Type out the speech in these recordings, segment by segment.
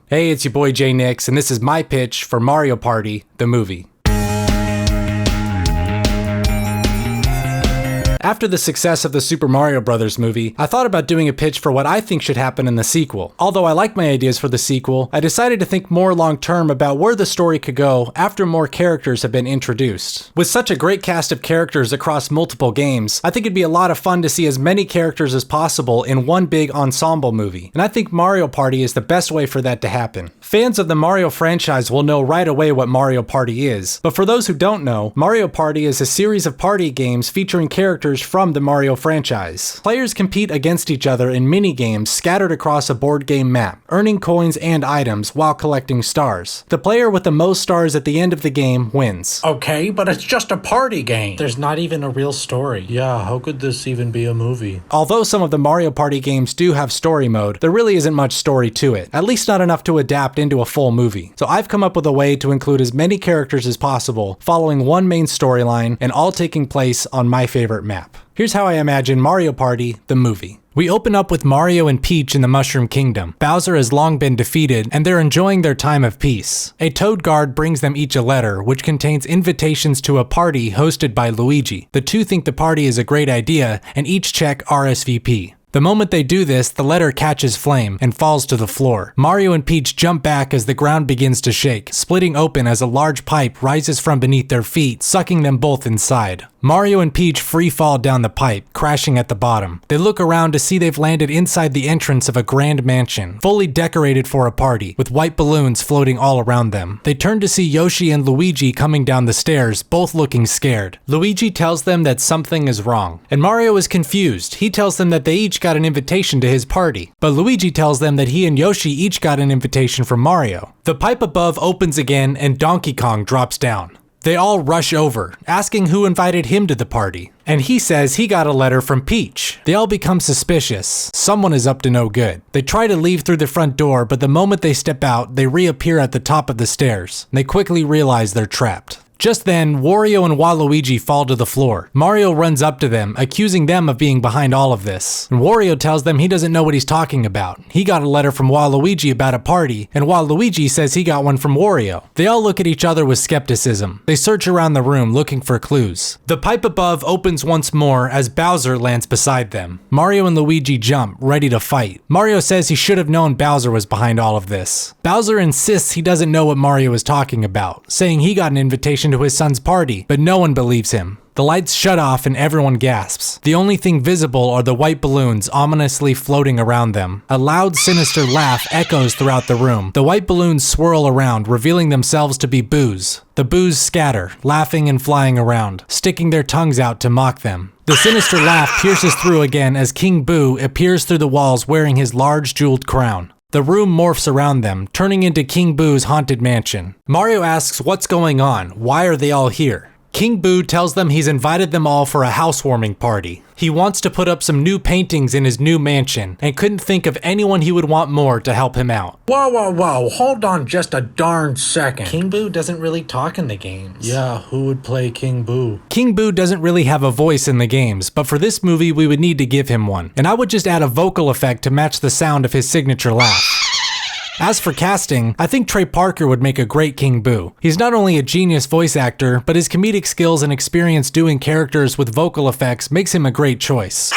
Hey, it's your boy Jay Nix, and this is my pitch for Mario Party, the movie. After the success of the Super Mario Bros. Movie, I thought about doing a pitch for what I think should happen in the sequel. Although I like my ideas for the sequel, I decided to think more long-term about where the story could go after more characters have been introduced. With such a great cast of characters across multiple games, I think it'd be a lot of fun to see as many characters as possible in one big ensemble movie, and I think Mario Party is the best way for that to happen. Fans of the Mario franchise will know right away what Mario Party is, but for those who don't know, Mario Party is a series of party games featuring characters from the Mario franchise. Players compete against each other in mini-games scattered across a board game map, earning coins and items while collecting stars. The player with the most stars at the end of the game wins. Okay, but it's just a party game. There's not even a real story. Yeah, how could this even be a movie? Although some of the Mario Party games do have story mode, there really isn't much story to it, at least not enough to adapt into a full movie. So I've come up with a way to include as many characters as possible, following one main storyline and all taking place on my favorite map. Here's how I imagine Mario Party, the movie. We open up with Mario and Peach in the Mushroom Kingdom. Bowser has long been defeated, and they're enjoying their time of peace. A Toad guard brings them each a letter, which contains invitations to a party hosted by Luigi. The two think the party is a great idea, and each check RSVP. The moment they do this, the letter catches flame and falls to the floor. Mario and Peach jump back as the ground begins to shake, splitting open as a large pipe rises from beneath their feet, sucking them both inside. Mario and Peach free fall down the pipe, crashing at the bottom. They look around to see they've landed inside the entrance of a grand mansion, fully decorated for a party, with white balloons floating all around them. They turn to see Yoshi and Luigi coming down the stairs, both looking scared. Luigi tells them that something is wrong, and Mario is confused. He tells them that they each got an invitation to his party, but Luigi tells them that he and Yoshi each got an invitation from Mario. The pipe above opens again and Donkey Kong drops down. They all rush over, asking who invited him to the party, and he says he got a letter from Peach. They all become suspicious. Someone is up to no good. They try to leave through the front door, but the moment they step out, they reappear at the top of the stairs. They quickly realize they're trapped. Just then, Wario and Waluigi fall to the floor. Mario runs up to them, accusing them of being behind all of this. And Wario tells them he doesn't know what he's talking about. He got a letter from Waluigi about a party, and Waluigi says he got one from Wario. They all look at each other with skepticism. They search around the room looking for clues. The pipe above opens once more as Bowser lands beside them. Mario and Luigi jump, ready to fight. Mario says he should have known Bowser was behind all of this. Bowser insists he doesn't know what Mario is talking about, saying he got an invitation to his son's party, but no one believes him. The lights shut off and everyone gasps. The only thing visible are the white balloons ominously floating around them. A loud, sinister laugh echoes throughout the room. The white balloons swirl around, revealing themselves to be boos. The boos scatter, laughing and flying around, sticking their tongues out to mock them. The sinister laugh pierces through again as King Boo appears through the walls wearing his large jeweled crown. The room morphs around them, turning into King Boo's haunted mansion. Mario asks what's going on, why are they all here? King Boo tells them he's invited them all for a housewarming party. He wants to put up some new paintings in his new mansion, and couldn't think of anyone he would want more to help him out. Whoa, hold on just a darn second. King Boo doesn't really talk in the games. Yeah, who would play King Boo? King Boo doesn't really have a voice in the games, but for this movie we would need to give him one. And I would just add a vocal effect to match the sound of his signature laugh. As for casting, I think Trey Parker would make a great King Boo. He's not only a genius voice actor, but his comedic skills and experience doing characters with vocal effects makes him a great choice.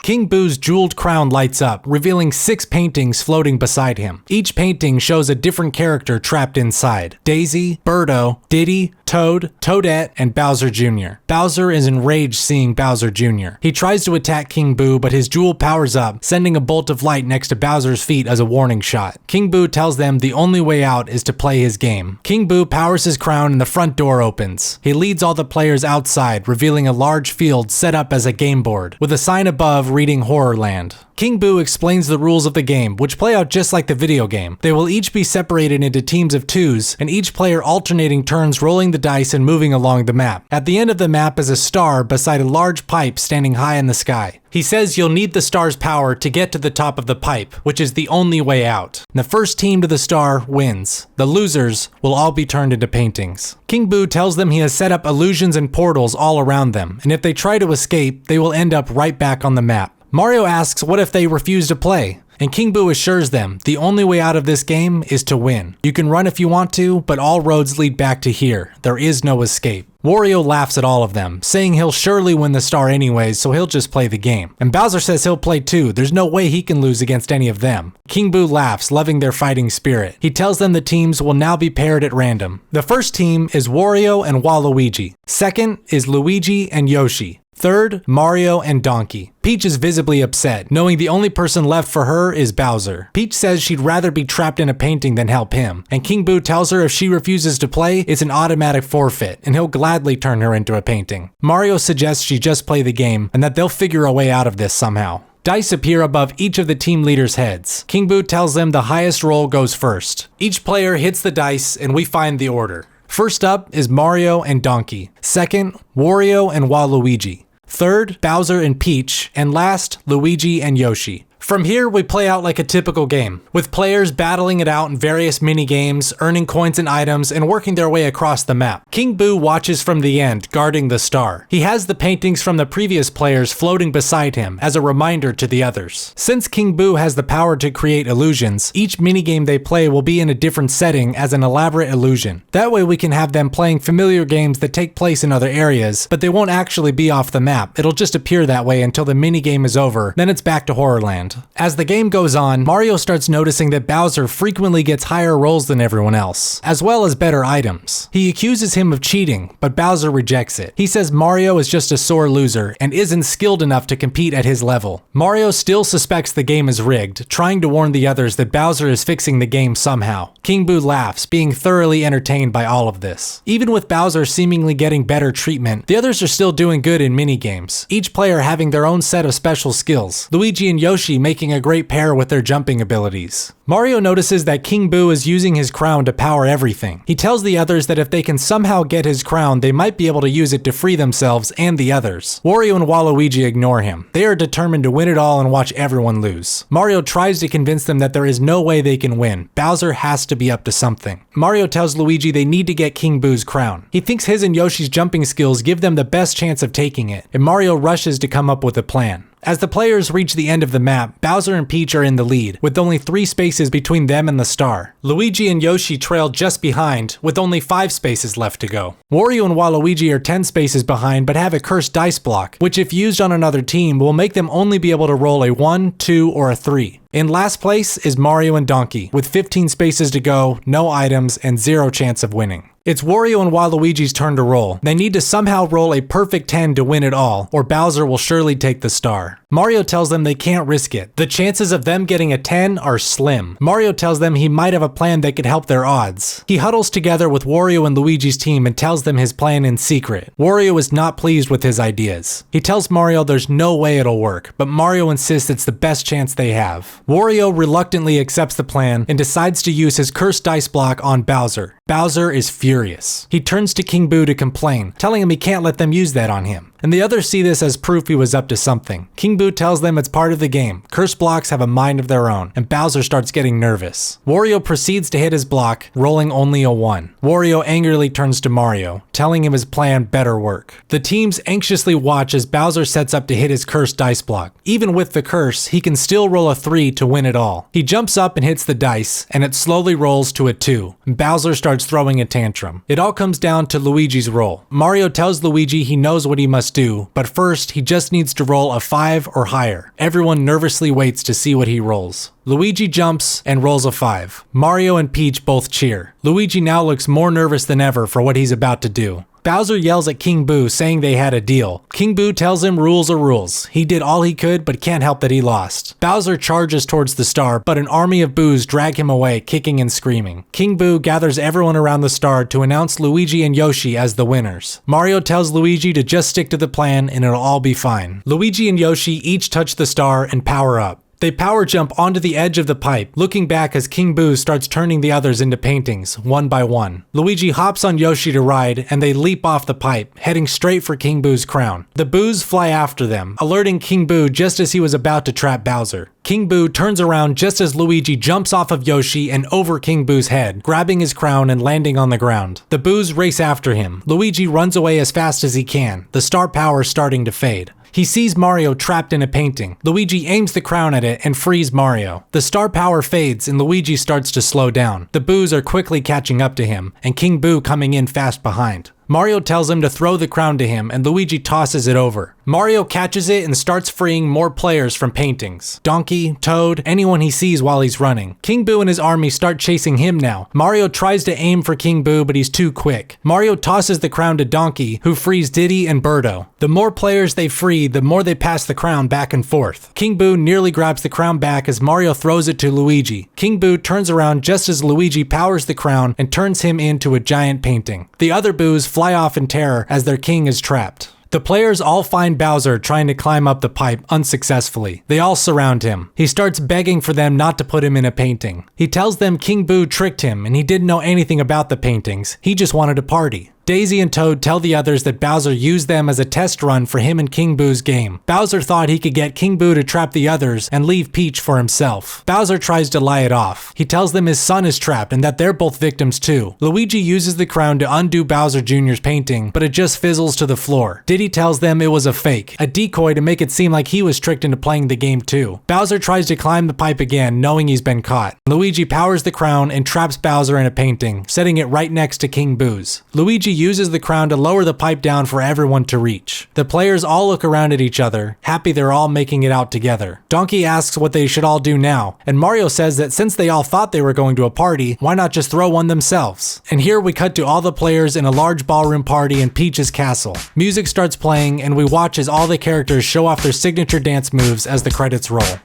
King Boo's jeweled crown lights up, revealing 6 paintings floating beside him. Each painting shows a different character trapped inside. Daisy, Birdo, Diddy, Toad, Toadette, and Bowser Jr. Bowser is enraged seeing Bowser Jr. He tries to attack King Boo, but his jewel powers up, sending a bolt of light next to Bowser's feet as a warning shot. King Boo tells them the only way out is to play his game. King Boo powers his crown and the front door opens. He leads all the players outside, revealing a large field set up as a game board, with a sign above reading Horrorland. King Boo explains the rules of the game, which play out just like the video game. They will each be separated into teams of 2s, and each player alternating turns rolling the dice and moving along the map. At the end of the map is a star beside a large pipe standing high in the sky. He says you'll need the star's power to get to the top of the pipe, which is the only way out. The first team to the star wins. The losers will all be turned into paintings. King Boo tells them he has set up illusions and portals all around them, and if they try to escape, they will end up right back on the map. Mario asks what if they refuse to play, and King Boo assures them the only way out of this game is to win. You can run if you want to, but all roads lead back to here. There is no escape. Wario laughs at all of them, saying he'll surely win the star anyways, so he'll just play the game. And Bowser says he'll play too, there's no way he can lose against any of them. King Boo laughs, loving their fighting spirit. He tells them the teams will now be paired at random. The first team is Wario and Waluigi. Second is Luigi and Yoshi. Third, Mario and Donkey. Peach is visibly upset, knowing the only person left for her is Bowser. Peach says she'd rather be trapped in a painting than help him, and King Boo tells her if she refuses to play, it's an automatic forfeit, and he'll gladly turn her into a painting. Mario suggests she just play the game, and that they'll figure a way out of this somehow. Dice appear above each of the team leaders' heads. King Boo tells them the highest roll goes first. Each player hits the dice, and we find the order. First up is Mario and Donkey. Second, Wario and Waluigi. Third, Bowser and Peach, and last, Luigi and Yoshi. From here, we play out like a typical game, with players battling it out in various mini-games, earning coins and items, and working their way across the map. King Boo watches from the end, guarding the star. He has the paintings from the previous players floating beside him, as a reminder to the others. Since King Boo has the power to create illusions, each minigame they play will be in a different setting as an elaborate illusion. That way we can have them playing familiar games that take place in other areas, but they won't actually be off the map. It'll just appear that way until the minigame is over, then it's back to Horrorland. As the game goes on, Mario starts noticing that Bowser frequently gets higher rolls than everyone else, as well as better items. He accuses him of cheating, but Bowser rejects it. He says Mario is just a sore loser and isn't skilled enough to compete at his level. Mario still suspects the game is rigged, trying to warn the others that Bowser is fixing the game somehow. King Boo laughs, being thoroughly entertained by all of this. Even with Bowser seemingly getting better treatment, the others are still doing good in minigames, each player having their own set of special skills. Luigi and Yoshi making a great pair with their jumping abilities. Mario notices that King Boo is using his crown to power everything. He tells the others that if they can somehow get his crown, they might be able to use it to free themselves and the others. Wario and Waluigi ignore him. They are determined to win it all and watch everyone lose. Mario tries to convince them that there is no way they can win. Bowser has to be up to something. Mario tells Luigi they need to get King Boo's crown. He thinks his and Yoshi's jumping skills give them the best chance of taking it, and Mario rushes to come up with a plan. As the players reach the end of the map, Bowser and Peach are in the lead, with only 3 spaces between them and the star. Luigi and Yoshi trail just behind, with only 5 spaces left to go. Wario and Waluigi are 10 spaces behind, but have a cursed dice block, which if used on another team will make them only be able to roll a 1, 2, or a 3. In last place is Mario and Donkey, with 15 spaces to go, no items, and 0 chance of winning. It's Wario and Waluigi's turn to roll. They need to somehow roll a perfect 10 to win it all, or Bowser will surely take the star. Mario tells them they can't risk it. The chances of them getting a 10 are slim. Mario tells them he might have a plan that could help their odds. He huddles together with Wario and Luigi's team and tells them his plan in secret. Wario is not pleased with his ideas. He tells Mario there's no way it'll work, but Mario insists it's the best chance they have. Wario reluctantly accepts the plan and decides to use his cursed dice block on Bowser. Bowser is furious. He turns to King Boo to complain, telling him he can't let them use that on him. And the others see this as proof he was up to something. King Boo tells them it's part of the game. Cursed blocks have a mind of their own, and Bowser starts getting nervous. Wario proceeds to hit his block, rolling only a 1. Wario angrily turns to Mario, telling him his plan better work. The teams anxiously watch as Bowser sets up to hit his cursed dice block. Even with the curse, he can still roll a 3 to win it all. He jumps up and hits the dice, and it slowly rolls to a 2. Bowser starts throwing a tantrum. It all comes down to Luigi's roll. Mario tells Luigi he knows what he must do, but first he just needs to roll a 5 or higher. Everyone nervously waits to see what he rolls. Luigi jumps and rolls a 5. Mario and Peach both cheer. Luigi now looks more nervous than ever for what he's about to do. Bowser yells at King Boo, saying they had a deal. King Boo tells him rules are rules. He did all he could, but can't help that he lost. Bowser charges towards the star, but an army of Boos drag him away, kicking and screaming. King Boo gathers everyone around the star to announce Luigi and Yoshi as the winners. Mario tells Luigi to just stick to the plan and it'll all be fine. Luigi and Yoshi each touch the star and power up. They power jump onto the edge of the pipe, looking back as King Boo starts turning the others into paintings, one by one. Luigi hops on Yoshi to ride, and they leap off the pipe, heading straight for King Boo's crown. The Boos fly after them, alerting King Boo just as he was about to trap Bowser. King Boo turns around just as Luigi jumps off of Yoshi and over King Boo's head, grabbing his crown and landing on the ground. The Boos race after him. Luigi runs away as fast as he can, the star power starting to fade. He sees Mario trapped in a painting. Luigi aims the crown at it and frees Mario. The star power fades and Luigi starts to slow down. The Boos are quickly catching up to him, and King Boo coming in fast behind. Mario tells him to throw the crown to him, and Luigi tosses it over. Mario catches it and starts freeing more players from paintings. Donkey, Toad, anyone he sees while he's running. King Boo and his army start chasing him now. Mario tries to aim for King Boo, but he's too quick. Mario tosses the crown to Donkey, who frees Diddy and Birdo. The more players they free, the more they pass the crown back and forth. King Boo nearly grabs the crown back as Mario throws it to Luigi. King Boo turns around just as Luigi powers the crown and turns him into a giant painting. The other Boos fly off in terror as their king is trapped. The players all find Bowser trying to climb up the pipe unsuccessfully. They all surround him. He starts begging for them not to put him in a painting. He tells them King Boo tricked him and he didn't know anything about the paintings. He just wanted to party. Daisy and Toad tell the others that Bowser used them as a test run for him and King Boo's game. Bowser thought he could get King Boo to trap the others and leave Peach for himself. Bowser tries to lie it off. He tells them his son is trapped and that they're both victims too. Luigi uses the crown to undo Bowser Jr.'s painting, but it just fizzles to the floor. Diddy tells them it was a fake, a decoy to make it seem like he was tricked into playing the game too. Bowser tries to climb the pipe again, knowing he's been caught. Luigi powers the crown and traps Bowser in a painting, setting it right next to King Boo's. Luigi uses the crown to lower the pipe down for everyone to reach. The players all look around at each other, happy they're all making it out together. Donkey asks what they should all do now, and Mario says that since they all thought they were going to a party, why not just throw one themselves? And here we cut to all the players in a large ballroom party in Peach's castle. Music starts playing, and we watch as all the characters show off their signature dance moves as the credits roll.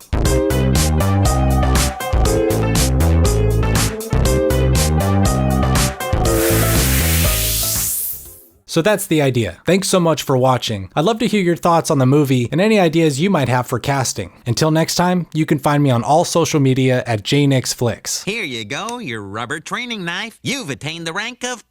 So that's the idea. Thanks so much for watching. I'd love to hear your thoughts on the movie and any ideas you might have for casting. Until next time, you can find me on all social media at JNixFlix. Here you go, your rubber training knife. You've attained the rank of